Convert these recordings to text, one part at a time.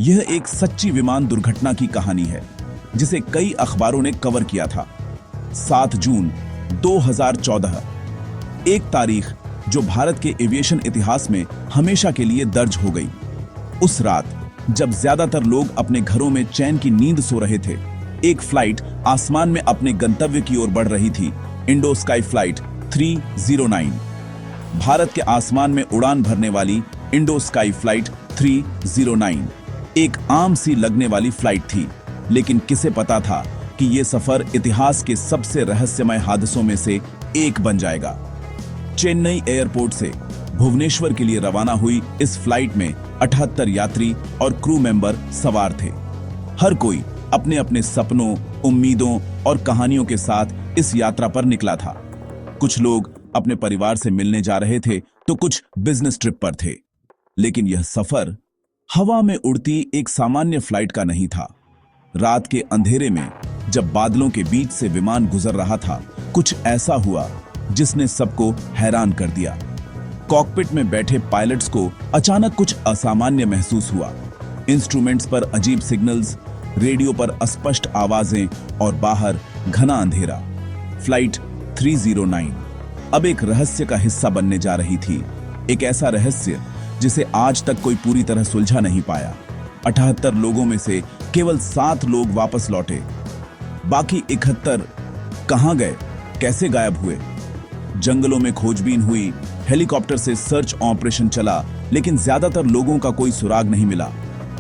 यह एक सच्ची विमान दुर्घटना की कहानी है जिसे कई अखबारों ने कवर किया था। 7 जून 2014, एक तारीख जो भारत के एविएशन इतिहास में हमेशा के लिए दर्ज हो गई। उस रात जब ज्यादातर लोग अपने घरों में चैन की नींद सो रहे थे, एक फ्लाइट आसमान में अपने गंतव्य की ओर बढ़ रही थी। Indo sky flight 309। भारत के आसमान में उड़ान भरने वाली इंडो स्काई फ्लाइट 309 एक आम सी लगने वाली फ्लाइट थी, लेकिन किसे पता था कि यह सफर इतिहास के सबसे रहस्यमय हादसों में से एक बन जाएगा। चेन्नई एयरपोर्ट से भुवनेश्वर के लिए रवाना हुई इस फ्लाइट में 78 यात्री और क्रू मेंबर सवार थे। हर कोई अपने अपने सपनों, उम्मीदों और कहानियों के साथ इस यात्रा पर निकला था। कुछ लोग अपने परिवार से मिलने जा रहे थे तो कुछ बिजनेस ट्रिप पर थे, लेकिन यह सफर हवा में उड़ती एक सामान्य फ्लाइट का नहीं था। रात के अंधेरे में जब बादलों के बीच से विमान गुजर रहा था, कुछ ऐसा हुआ जिसने सबको हैरान कर दिया। कॉकपिट में बैठे पायलट्स को अचानक कुछ असामान्य महसूस हुआ। इंस्ट्रूमेंट्स पर अजीब सिग्नल्स, रेडियो पर अस्पष्ट आवाजें और बाहर घना अंधेरा। फ्लाइट 309 अब एक रहस्य का हिस्सा बनने जा रही थी, एक ऐसा रहस्य जिसे आज तक कोई पूरी तरह सुलझा नहीं पाया। 78 लोगों में से केवल 7 लोग वापस लौटे। बाकी 71 कहां गए, कैसे गायब हुए? जंगलों में खोजबीन हुई, हेलीकॉप्टर से सर्च ऑपरेशन चला, लेकिन ज्यादातर लोगों का कोई सुराग नहीं मिला।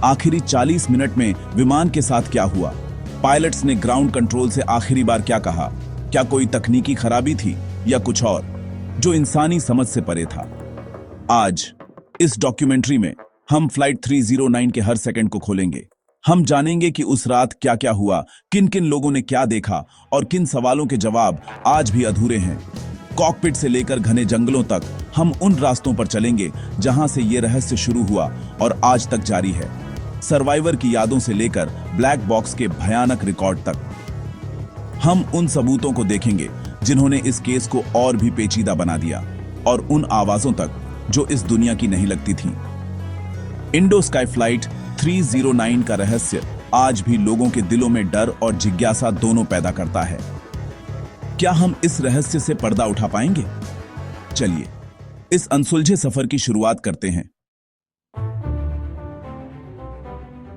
आखिरी 40 मिनट में विमान के साथ क्या हुआ? पायलट्स ने ग्राउंड कंट्रोल से आखिरी बार क्या कहा? क्या कोई तकनीकी खराबी थी या कुछ और जो इंसानी समझ से परे था? आज इस डॉक्यूमेंट्री में हम फ्लाइट 309 के हर सेकंड को खोलेंगे। हम जानेंगे कि उस रात क्या क्या हुआ, किन किन लोगों ने क्या देखा और किन सवालों के जवाब आज भी अधूरे हैं। कॉकपिट से लेकर घने जंगलों तक हम उन रास्तों पर चलेंगे जहां से यह रहस्य शुरू हुआ और आज तक जारी है। सर्वाइवर की यादों से लेकर ब्लैक बॉक्स के भयानक रिकॉर्ड तक हम उन सबूतों को देखेंगे जिन्होंने इस केस को और भी पेचीदा बना दिया, और उन आवाजों तक जो इस दुनिया की नहीं लगती थी। इंडो स्काई फ्लाइट 309 का रहस्य आज भी लोगों के दिलों में डर और जिज्ञासा दोनों पैदा करता है। क्या हम इस रहस्य से पर्दा उठा पाएंगे? चलिए इस अनसुलझे सफर की शुरुआत करते हैं।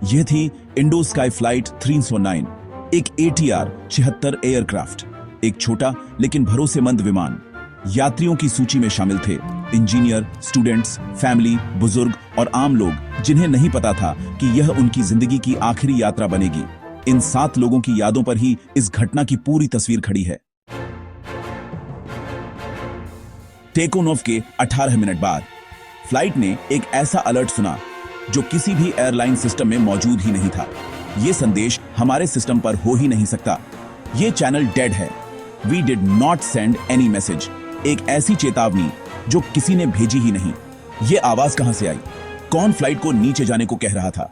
यह थी इंडो स्काई फ्लाइट 309, एक ATR 76 एयरक्राफ्ट, एक छोटा लेकिन भरोसेमंद विमान। यात्रियों की सूची में शामिल थे इंजीनियर, स्टूडेंट्स, फैमिली, बुजुर्ग और आम लोग जिन्हें नहीं पता था कि यह उनकी जिंदगी की आखिरी यात्रा बनेगी। इन 7 लोगों की यादों पर ही इस घटना की पूरी तस्वीर खड़ी है। टेक ऑफ के 18 मिनट बाद फ्लाइट ने एक ऐसा अलर्ट सुना जो किसी भी एयरलाइन सिस्टम में मौजूद ही नहीं था। यह संदेश हमारे सिस्टम पर हो ही नहीं सकता। यह चैनल डेड है। We did not send any message. एक ऐसी चेतावनी जो किसी ने भेजी ही नहीं। यह आवाज कहां से आई? कौन फ्लाइट को नीचे जाने को कह रहा था?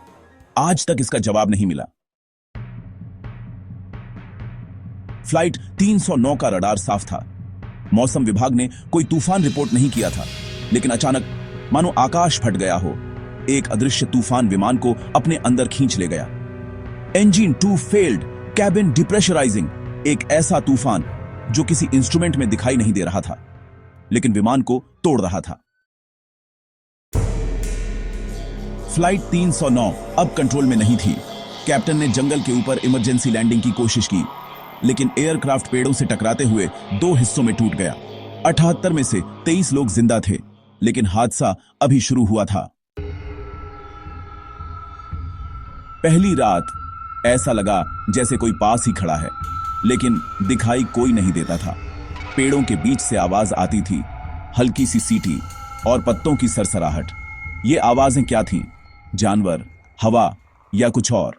आज तक इसका जवाब नहीं मिला। फ्लाइट 309 का रडार साफ था। मौसम विभाग ने कोई तूफान रिपोर्ट नहीं किया था, लेकिन अचानक मानो आकाश फट गया हो। एक अदृश्य तूफान विमान को अपने अंदर खींच ले गया। Engine 2 failed, cabin depressurising. एक ऐसा तूफान जो किसी इंस्ट्रूमेंट में दिखाई नहीं दे रहा था, लेकिन विमान को तोड़ रहा था। फ्लाइट 309 अब कंट्रोल में नहीं थी। कैप्टन ने जंगल के ऊपर इमरजेंसी लैंडिंग की कोशिश की, लेकिन एयरक्राफ्ट पेड़ों से टकराते हुए 2 हिस्सों में टूट गया। 78 में से 23 लोग जिंदा थे, लेकिन हादसा अभी शुरू हुआ था। पहली रात ऐसा लगा जैसे कोई पास ही खड़ा है, लेकिन दिखाई कोई नहीं देता था। पेड़ों के बीच से आवाज आती थी, हल्की सी सीटी और पत्तों की सरसराहट। ये आवाजें क्या थीं? जानवर, हवा या कुछ और?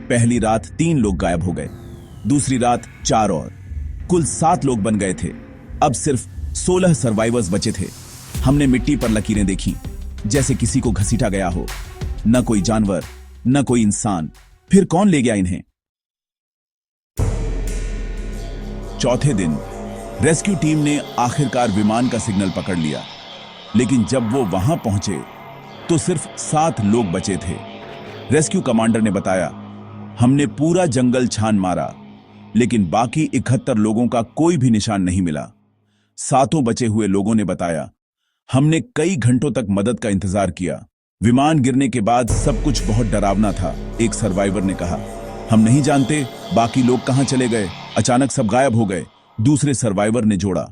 पहली रात 3 लोग गायब हो गए, दूसरी रात 4 और कुल 7 लोग बन गए थे। अब सिर्फ 16 सर्वाइवर्स बचे थे। हमने मिट्टी पर लकीरें देखी, जैसे किसी को घसीटा गया हो। न कोई जानवर, न कोई इंसान। फिर कौन ले गया इन्हें? चौथे दिन रेस्क्यू टीम ने आखिरकार विमान का सिग्नल पकड़ लिया, लेकिन जब वो वहां पहुंचे तो सिर्फ 7 लोग बचे थे। रेस्क्यू कमांडर ने बताया, हमने पूरा जंगल छान मारा, लेकिन बाकी 71 लोगों का कोई भी निशान नहीं मिला। 7 बचे हुए लोगों ने बताया, हमने कई घंटों तक मदद का इंतजार किया। विमान गिरने के बाद सब कुछ बहुत डरावना था, एक सर्वाइवर ने कहा। हम नहीं जानते बाकी लोग कहां चले गए, अचानक सब गायब हो गए, दूसरे सर्वाइवर ने जोड़ा।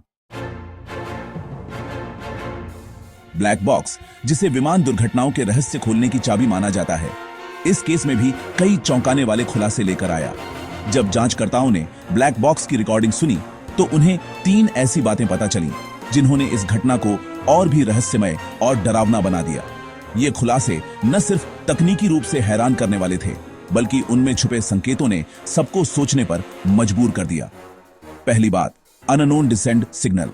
ब्लैक बॉक्स, जिसे विमान दुर्घटनाओं के रहस्य खोलने की चाबी माना जाता है, इस केस में भी कई चौंकाने वाले खुलासे लेकर आया। जब जांचकर्ताओं ने ब्लैक बॉक्स की रिकॉर्डिंग सुनी तो उन्हें 3 ऐसी बातें पता चली जिन्होंने इस घटना को और भी रहस्यमय और डरावना बना दिया। ये खुलासे न सिर्फ तकनीकी रूप से हैरान करने वाले थे, बल्कि उनमें छुपे संकेतों ने सबको सोचने पर मजबूर कर दिया। पहली बात, अननोन डिसेंट सिग्नल।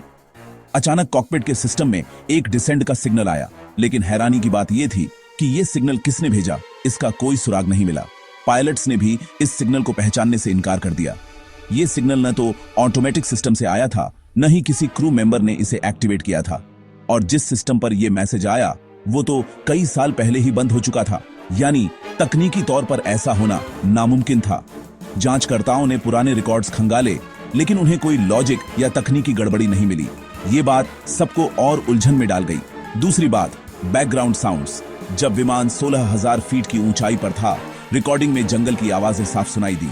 अचानक कॉकपिट के सिस्टम में एक डिसेंट का सिग्नल आया, लेकिन हैरानी की बात यह थी कि यह सिग्नल किसने भेजा, इसका कोई सुराग नहीं मिला। पायलट्स ने भी इस सिग्नल को पहचानने से इनकार कर दिया। यह सिग्नल न तो ऑटोमेटिक सिस्टम से आया था, न ही किसी क्रू मेंबर ने इसे एक्टिवेट किया था, और जिस सिस्टम पर यह मैसेज आया वो तो कई साल पहले ही बंद हो चुका था। यानी तकनीकी तौर पर ऐसा होना नामुमकिन था। जांचकर्ताओं ने पुराने रिकॉर्ड्स खंगाले, लेकिन उन्हें कोई लॉजिक या तकनीकी गड़बड़ी नहीं मिली। ये बात सबको और उलझन में डाल गई। दूसरी बात, बैकग्राउंड साउंड्स। जब विमान 16,000 फीट की ऊंचाई पर था, रिकॉर्डिंग में जंगल की आवाजें साफ सुनाई दी।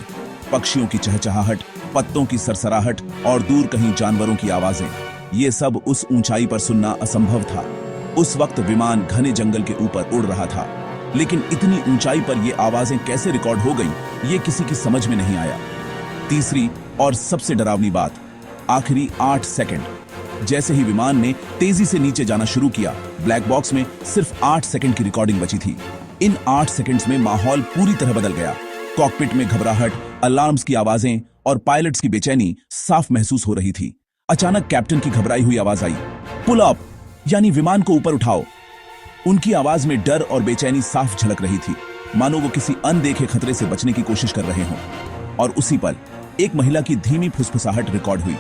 पक्षियों की चहचहाहट, पत्तों की सरसराहट और दूर कहीं जानवरों की आवाजें। ये सब उस ऊंचाई पर सुनना असंभव था। उस वक्त विमान घने जंगल के ऊपर उड़ रहा था, लेकिन इतनी ऊंचाई पर ये आवाजें कैसे रिकॉर्ड हो गई, ये किसी की समझ में नहीं आया। तीसरी और सबसे डरावनी बात, आखिरी 8 सेकंड। जैसे ही विमान ने तेजी से नीचे जाना शुरू किया, ब्लैक बॉक्स में सिर्फ 8 सेकंड की रिकॉर्डिंग बची थी। इन 8 सेकंड्स में माहौल पूरी तरह बदल गया। कॉकपिट में घबराहट, अलार्म्स की आवाजें और पायलट्स की बेचैनी साफ महसूस हो रही थी। अचानक कैप्टन की घबराई हुई आवाज आई, पुल अप, यानी विमान को ऊपर उठाओ। उनकी आवाज में डर और बेचैनी साफ झलक रही थी, मानो वो किसी अनदेखे खतरे से बचने की कोशिश कर रहे हों। और उसी पल एक महिला की धीमी फुसफुसाहट रिकॉर्ड हुई,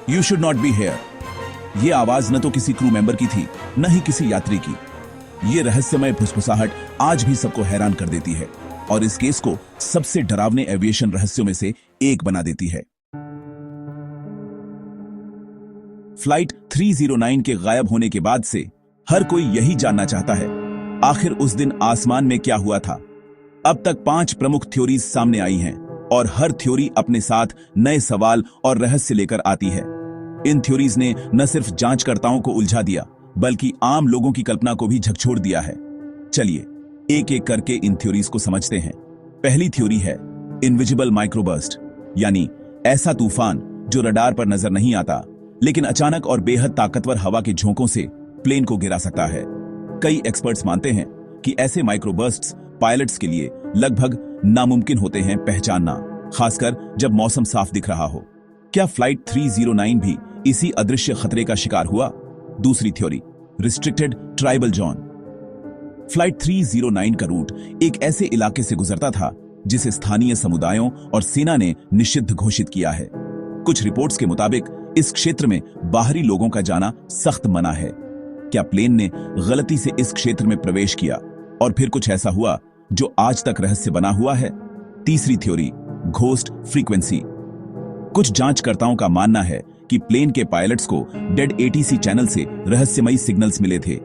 you should not be here. यह आवाज न तो किसी क्रू मेंबर की थी, न ही किसी यात्री की। यह रहस्यमय फुसफुसाहट आज भी सबको हैरान कर देती है और इस केस को सबसे डरावने एविएशन रहस्यों में से एक बना देती है। फ्लाइट 309 के गायब होने के बाद से हर कोई यही जानना चाहता है, आखिर उस दिन आसमान में क्या हुआ था। अब तक 5 प्रमुख थ्योरीज सामने आई हैं और हर थ्योरी अपने साथ नए सवाल और रहस्य लेकर आती है। इन थ्योरीज ने न सिर्फ जांचकर्ताओं को उलझा दिया, बल्कि आम लोगों की कल्पना को भी झकझोर दिया है। चलिए एक एक करके इन थ्योरीज को समझते हैं। पहली थ्योरी है इनविजिबल माइक्रोबर्स्ट, यानी ऐसा तूफान जो रडार पर नजर नहीं आता, लेकिन अचानक और बेहद ताकतवर हवा के झोंकों से प्लेन को गिरा सकता है। कई एक्सपर्ट्स मानते हैं कि ऐसे माइक्रोबर्स्ट्स पायलट्स के लिए लगभग नामुमकिन होते हैं पहचानना, खासकर जब मौसम साफ दिख रहा हो। क्या फ्लाइट 309 भी इसी अदृश्य खतरे का शिकार हुआ? दूसरी theory, restricted tribal zone. Flight 309 का रूट एक ऐसे इलाके से गुजरता था जिसे स्थानीय समुदायों और सेना ने निषिद्ध घोषित किया है। कुछ रिपोर्ट्स के मुताबिक इस क्षेत्र में बाहरी लोगों का जाना सख्त मना है। क्या प्लेन ने गलती से इस क्षेत्र में प्रवेश किया और फिर कुछ ऐसा हुआ जो आज तक रहस्य बना हुआ है? तीसरी थ्योरी, घोस्ट फ्रीक्वेंसी। कुछ जांचकर्ताओं का मानना है कि प्लेन के पायलट्स को डेड एटीसी चैनल से रहस्यमयी सिग्नल्स मिले थे।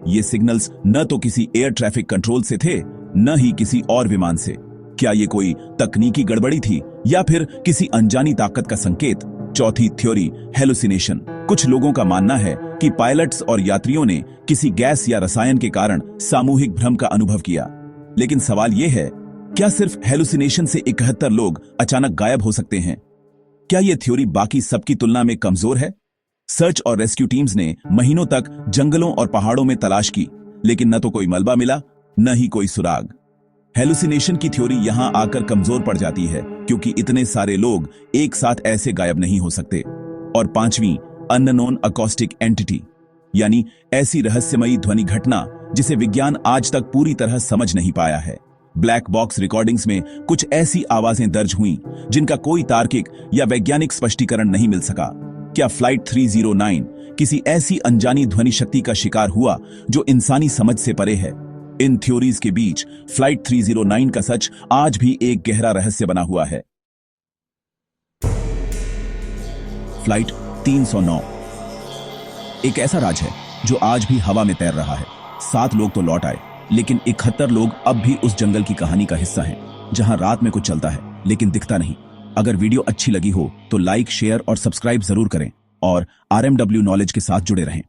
ये सिग्नल्स न तो किसी एयर ट्रैफिक कंट्रोल से थे, न ही किसी और विमान से। क्या ये कोई तकनीकी गड़बड़ी थी या फिर किसी अनजानी ताकत का संकेत? चौथी थ्योरी, हेलुसिनेशन। कुछ लोगों का मानना है कि पायलट्स और यात्रियों ने किसी गैस या रसायन के कारण सामूहिक भ्रम का अनुभव किया। लेकिन सवाल यह है, क्या सिर्फ हेलुसिनेशन से 71 लोग अचानक गायब हो सकते हैं? क्या यह थ्योरी बाकी सबकी तुलना में कमजोर है? सर्च और रेस्क्यू टीम्स ने महीनों तक जंगलों और पहाड़ों में तलाश की, लेकिन न तो कोई मलबा मिला, न ही कोई सुराग। हेलुसिनेशन की थ्योरी यहां आकर कमजोर पड़ जाती है, क्योंकि इतने सारे लोग एक साथ ऐसे गायब नहीं हो सकते। और पांचवी, अननोन अकॉस्टिक एंटिटी, यानी ऐसी रहस्यमयी ध्वनि घटना जिसे विज्ञान आज तक पूरी तरह समझ नहीं पाया है। ब्लैक बॉक्स रिकॉर्डिंग्स में कुछ ऐसी आवाजें दर्ज हुईं जिनका कोई तार्किक या वैज्ञानिक स्पष्टीकरण नहीं मिल सका। क्या फ्लाइट 309 किसी ऐसी अनजानी ध्वनि शक्ति का शिकार हुआ जो इंसानी समझ से परे है। इन थ्योरीज के बीच फ्लाइट 309 का सच आज भी एक गहरा रहस्य बना हुआ है। फ्लाइट 309 एक ऐसा राज है जो आज भी हवा में तैर रहा है। 7 लोग तो लौट आए, लेकिन 71 लोग अब भी उस जंगल की कहानी का हिस्सा हैं, जहां रात में कुछ चलता है लेकिन दिखता नहीं। अगर वीडियो अच्छी लगी हो तो लाइक, शेयर और सब्सक्राइब जरूर करें और RMW नॉलेज के साथ जुड़े रहें।